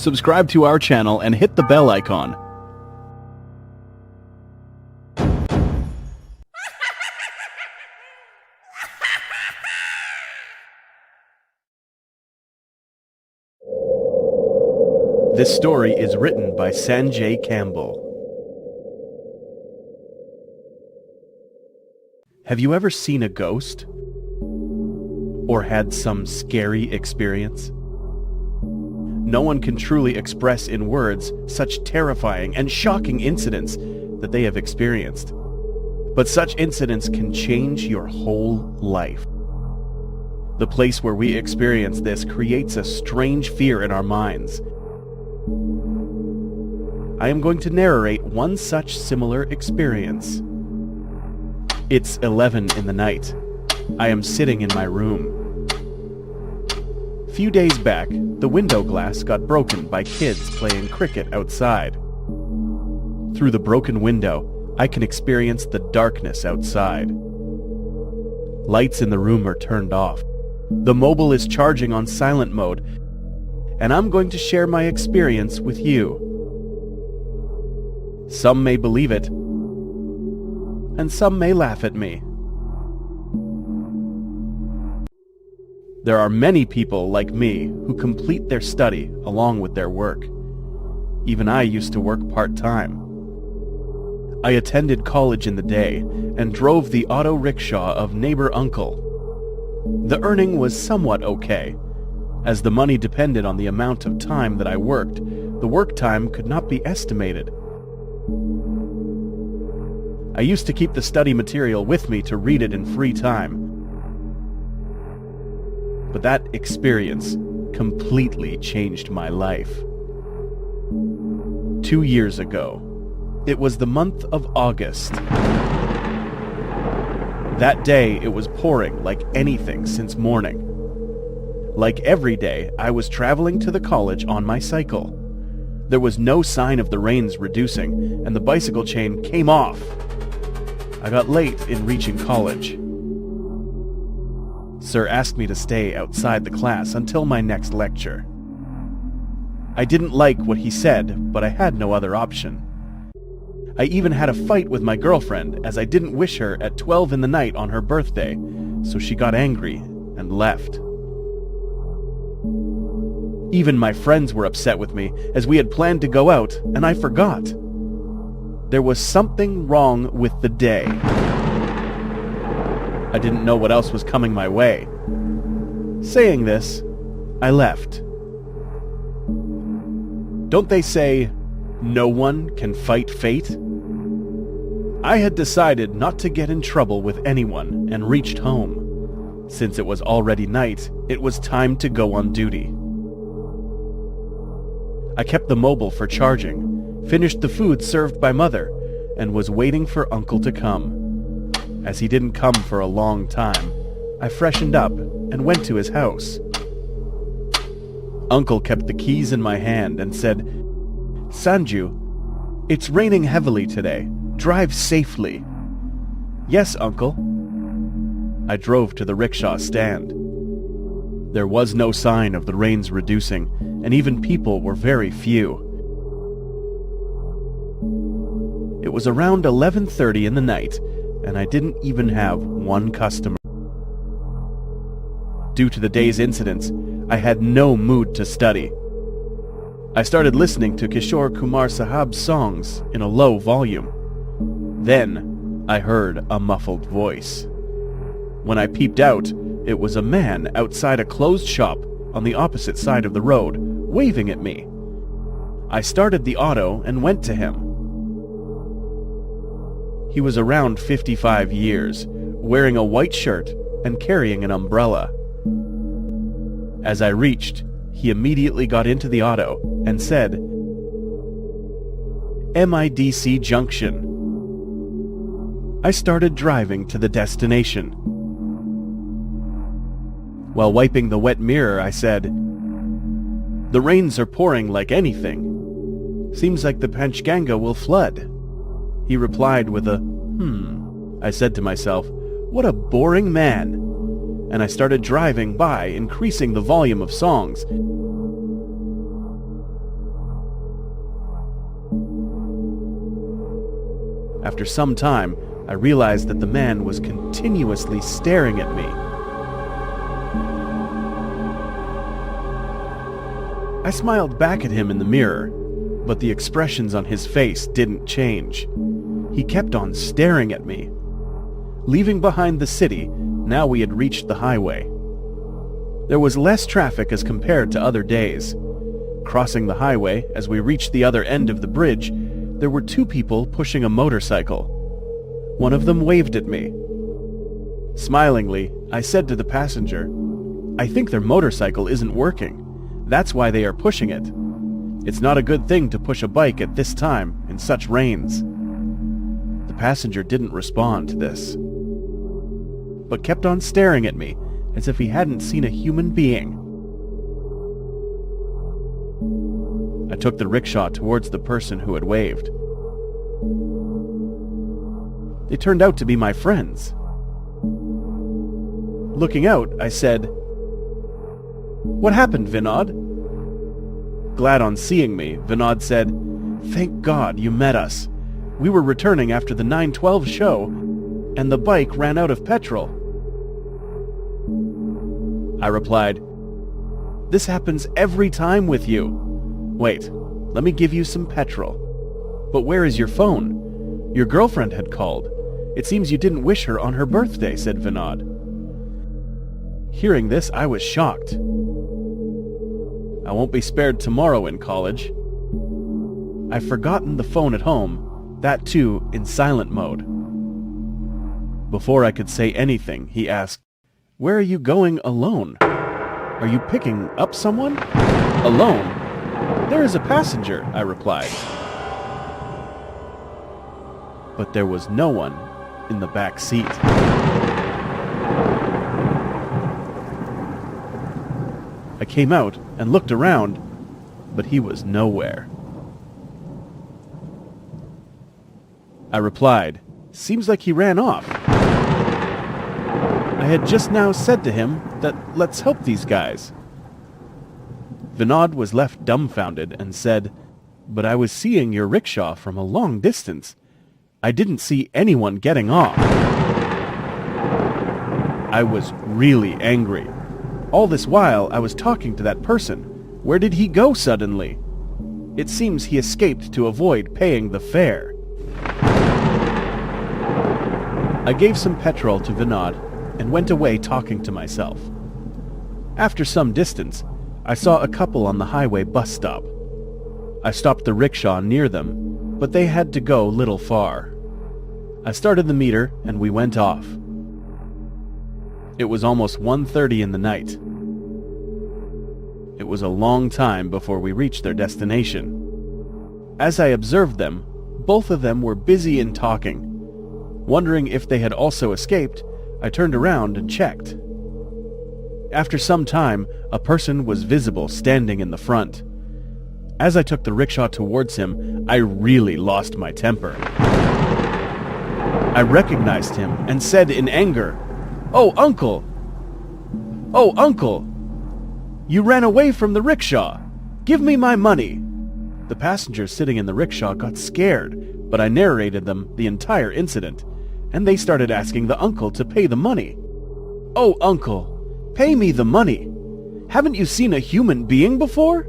subscribe to our channel and hit the bell icon. This story is written by Sanjay Campbell. Have you ever seen a ghost? Or had some scary experience? No one can truly express in words such terrifying and shocking incidents that they have experienced. But such incidents can change your whole life. The place where we experience this creates a strange fear in our minds. I am going to narrate one such similar experience. It's 11 in the night. I am sitting in my room. Few days back, the window glass got broken by kids playing cricket outside. Through the broken window, I can experience the darkness outside. Lights in the room are turned off. The mobile is charging on silent mode, and I'm going to share my experience with you. Some may believe it, and some may laugh at me. There are many people like me who complete their study along with their work. Even I used to work part-time. I attended college in the day and drove the auto rickshaw of neighbor uncle. The earning was somewhat okay. As the money depended on the amount of time that I worked, the work time could not be estimated. I used to keep the study material with me to read it in free time. But that experience completely changed my life. 2 years ago, it was the month of August. That day, it was pouring like anything since morning. Like every day, I was traveling to the college on my cycle. There was no sign of the rains reducing, and the bicycle chain came off. I got late in reaching college. Sir asked me to stay outside the class until my next lecture. I didn't like what he said, but I had no other option. I even had a fight with my girlfriend as I didn't wish her at 12 in the night on her birthday, so she got angry and left. Even my friends were upset with me as we had planned to go out, and I forgot. There was something wrong with the day. I didn't know what else was coming my way. Saying this, I left. Don't they say, no one can fight fate? I had decided not to get in trouble with anyone and reached home. Since it was already night, it was time to go on duty. I kept the mobile for charging, finished the food served by Mother, and was waiting for Uncle to come. As he didn't come for a long time, I freshened up and went to his house. Uncle kept the keys in my hand and said, "Sanju, it's raining heavily today. Drive safely." "Yes, Uncle." I drove to the rickshaw stand. There was no sign of the rains reducing, and even people were very few. It was around 11:30 in the night, and I didn't even have one customer. Due to the day's incidents, I had no mood to study. I started listening to Kishore Kumar Sahab's songs in a low volume. Then I heard a muffled voice. When I peeped out, it was a man outside a closed shop on the opposite side of the road, waving at me. I started the auto and went to him. He was around 55 years, wearing a white shirt and carrying an umbrella. As I reached, he immediately got into the auto and said, "MIDC Junction." I started driving to the destination. While wiping the wet mirror, I said, "The rains are pouring like anything. Seems like the Panchganga will flood." He replied with a, I said to myself, "What a boring man." And I started driving by, increasing the volume of songs. After some time, I realized that the man was continuously staring at me. I smiled back at him in the mirror, but the expressions on his face didn't change. He kept on staring at me. Leaving behind the city, now we had reached the highway. There was less traffic as compared to other days. Crossing the highway, as we reached the other end of the bridge, there were two people pushing a motorcycle. One of them waved at me. Smilingly, I said to the passenger, "I think their motorcycle isn't working. That's why they are pushing it. It's not a good thing to push a bike at this time in such rains." The passenger didn't respond to this, but kept on staring at me as if he hadn't seen a human being. I took the rickshaw towards the person who had waved. They turned out to be my friends. Looking out, I said, "What happened, Vinod?" Glad on seeing me, Vinod said, "Thank God you met us. We were returning after the 9:12 show, and the bike ran out of petrol." I replied, "This happens every time with you. Wait, let me give you some petrol. But where is your phone? Your girlfriend had called. It seems you didn't wish her on her birthday," said Vinod. Hearing this, I was shocked. I won't be spared tomorrow in college. I've forgotten the phone at home, that too in silent mode. Before I could say anything, he asked, "Where are you going alone? Are you picking up someone?" "Alone? There is a passenger," I replied. But there was no one in the back seat. I came out and looked around, but he was nowhere. I replied, "Seems like he ran off. I had just now said to him that let's help these guys." Vinod was left dumbfounded and said, "But I was seeing your rickshaw from a long distance. I didn't see anyone getting off." I was really angry. All this while I was talking to that person. Where did he go suddenly? It seems he escaped to avoid paying the fare. I gave some petrol to Vinod and went away talking to myself. After some distance, I saw a couple on the highway bus stop. I stopped the rickshaw near them, but they had to go little far. I started the meter and we went off. It was almost 1:30 in the night. It was a long time before we reached their destination. As I observed them, both of them were busy in talking. Wondering if they had also escaped, I turned around and checked. After some time, a person was visible standing in the front. As I took the rickshaw towards him, I really lost my temper. I recognized him and said in anger, "Oh, uncle! Oh, uncle! You ran away from the rickshaw! Give me my money!" The passengers sitting in the rickshaw got scared, but I narrated them the entire incident, and they started asking the uncle to pay the money. "Oh, uncle! Pay me the money! Haven't you seen a human being before?"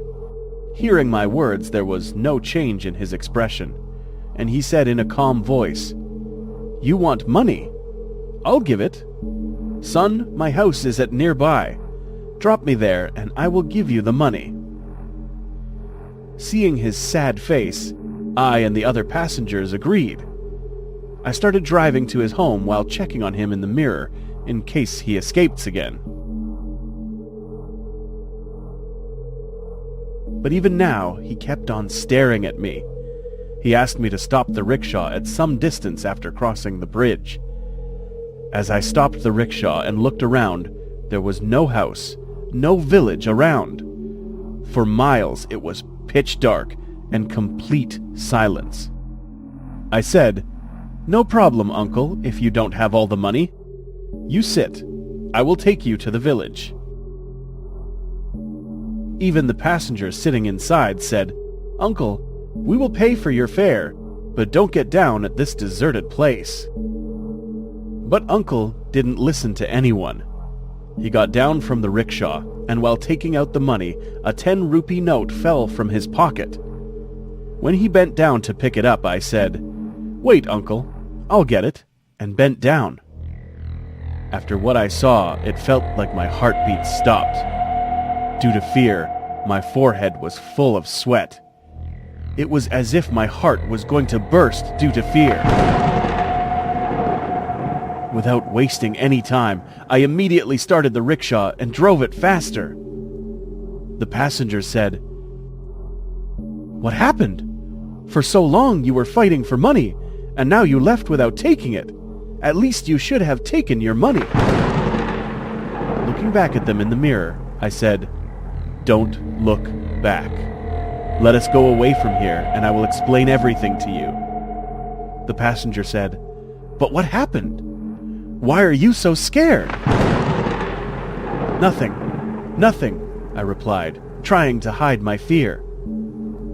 Hearing my words, there was no change in his expression, and he said in a calm voice, "You want money? I'll give it. Son, my house is at nearby. Drop me there, and I will give you the money." Seeing his sad face, I and the other passengers agreed. I started driving to his home while checking on him in the mirror in case he escapes again. But even now, he kept on staring at me. He asked me to stop the rickshaw at some distance after crossing the bridge. As I stopped the rickshaw and looked around, there was no house, no village around. For miles it was pitch dark and complete silence. I said, "No problem, uncle, if you don't have all the money. You sit. I will take you to the village." Even the passengers sitting inside said, "Uncle, we will pay for your fare. but don't get down at this deserted place." But Uncle didn't listen to anyone. He got down from the rickshaw, and while taking out the money, a 10-rupee note fell from his pocket. When he bent down to pick it up, I said, "Wait, Uncle, I'll get it," and bent down. After what I saw, it felt like my heartbeat stopped. Due to fear, my forehead was full of sweat. It was as if my heart was going to burst due to fear. Without wasting any time, I immediately started the rickshaw and drove it faster. The passenger said, "What happened? For so long you were fighting for money, and now you left without taking it. At least you should have taken your money." Looking back at them in the mirror, I said, "Don't look back. Let us go away from here, and I will explain everything to you." The passenger said, "But what happened? Why are you so scared?" Nothing, I replied, trying to hide my fear.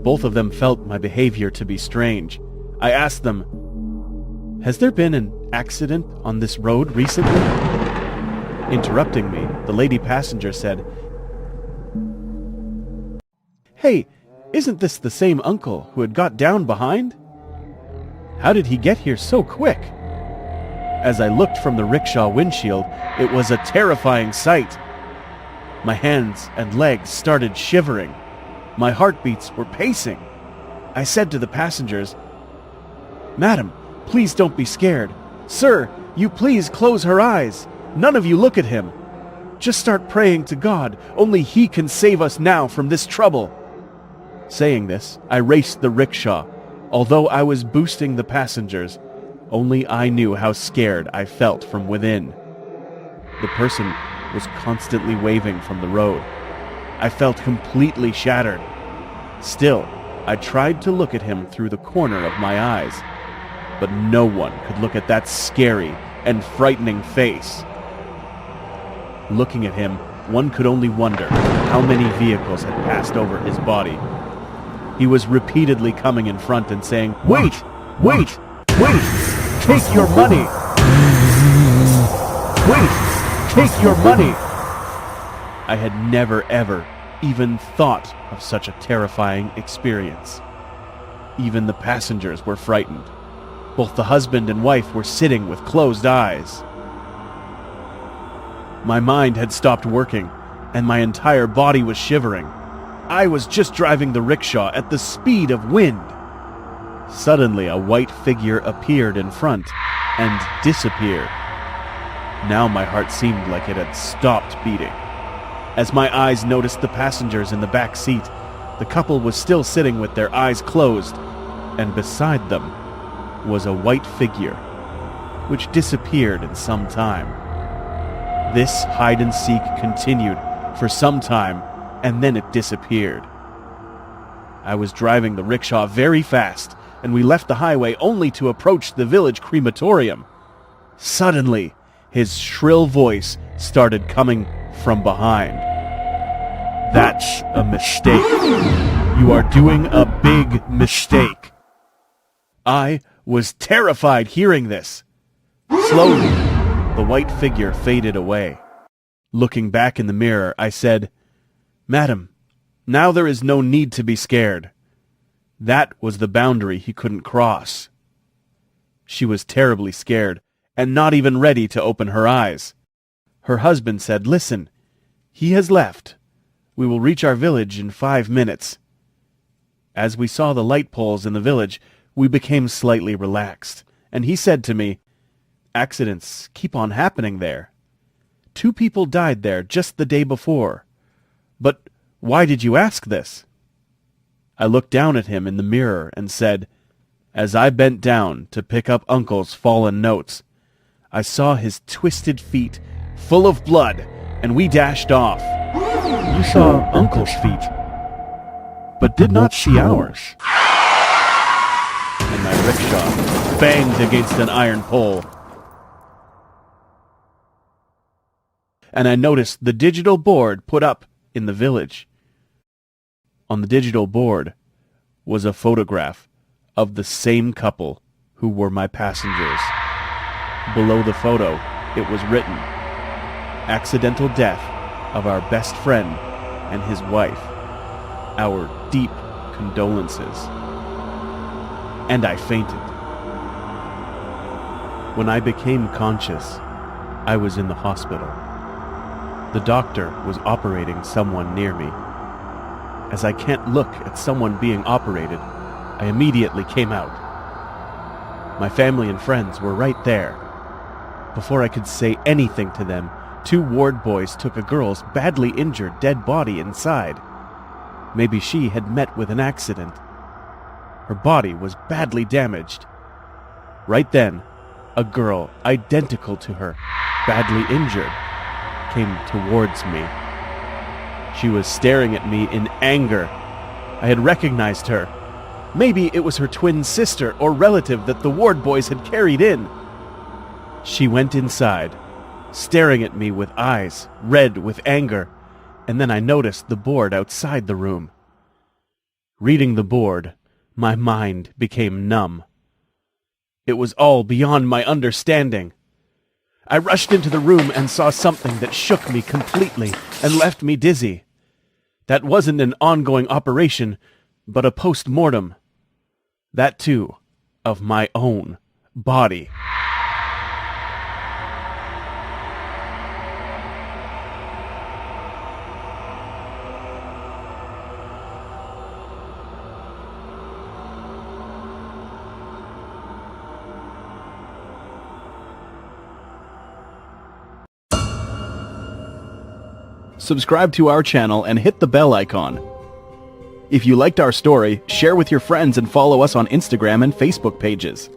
Both of them felt my behavior to be strange. I asked them, "Has there been an accident on this road recently?" Interrupting me, the lady passenger said, "Hey, isn't this the same uncle who had got down behind? How did he get here so quick?" As I looked from the rickshaw windshield, it was a terrifying sight. My hands and legs started shivering. My heartbeats were pacing. I said to the passengers, "Madam, please don't be scared. Sir, you please close her eyes. None of you look at him. Just start praying to God. Only He can save us now from this trouble." Saying this, I raced the rickshaw. Although I was boosting the passengers, only I knew how scared I felt from within. The person was constantly waving from the road. I felt completely shattered. Still, I tried to look at him through the corner of my eyes, but no one could look at that scary and frightening face. Looking at him, one could only wonder how many vehicles had passed over his body. He was repeatedly coming in front and saying, "Wait! Wait! Wait! Take your money! Wait! Take your money!" I had never ever even thought of such a terrifying experience. Even the passengers were frightened. Both the husband and wife were sitting with closed eyes. My mind had stopped working, and my entire body was shivering. I was just driving the rickshaw at the speed of wind. Suddenly, a white figure appeared in front and disappeared. Now my heart seemed like it had stopped beating. As my eyes noticed the passengers in the back seat, the couple was still sitting with their eyes closed, and beside them was a white figure, which disappeared in some time. This hide-and-seek continued for some time, and then it disappeared. I was driving the rickshaw very fast, and we left the highway only to approach the village crematorium. Suddenly, his shrill voice started coming from behind. "That's a mistake. You are doing a big mistake." I was terrified hearing this. Slowly, the white figure faded away. Looking back in the mirror, I said, "Madam, now there is no need to be scared. That was the boundary he couldn't cross." She was terribly scared, and not even ready to open her eyes. Her husband said, "Listen, he has left. We will reach our village in 5 minutes." As we saw the light poles in the village, we became slightly relaxed, and he said to me, "Accidents keep on happening there. 2 people died there just the day before. But why did you ask this?" I looked down at him in the mirror and said, as I bent down to pick up Uncle's fallen notes, I saw his twisted feet full of blood, and we dashed off. "You saw Uncle's feet, but did not see ours." And my rickshaw banged against an iron pole. And I noticed the digital board put up in the village. On the digital board was a photograph of the same couple who were my passengers. Below the photo, it was written, "Accidental death of our best friend and his wife. Our deep condolences." And I fainted. When I became conscious, I was in the hospital. The doctor was operating someone near me. As I can't look at someone being operated, I immediately came out. My family and friends were right there. Before I could say anything to them, 2 ward boys took a girl's badly injured dead body inside. Maybe she had met with an accident. Her body was badly damaged. Right then, a girl identical to her, badly injured, came towards me. She was staring at me in anger. I had recognized her. Maybe it was her twin sister or relative that the ward boys had carried in. She went inside, staring at me with eyes red with anger, and then I noticed the board outside the room. Reading the board, my mind became numb. It was all beyond my understanding. I rushed into the room and saw something that shook me completely and left me dizzy. That wasn't an ongoing operation, but a post-mortem. That too, of my own body. Subscribe to our channel and hit the bell icon. If you liked our story, share with your friends and follow us on Instagram and Facebook pages.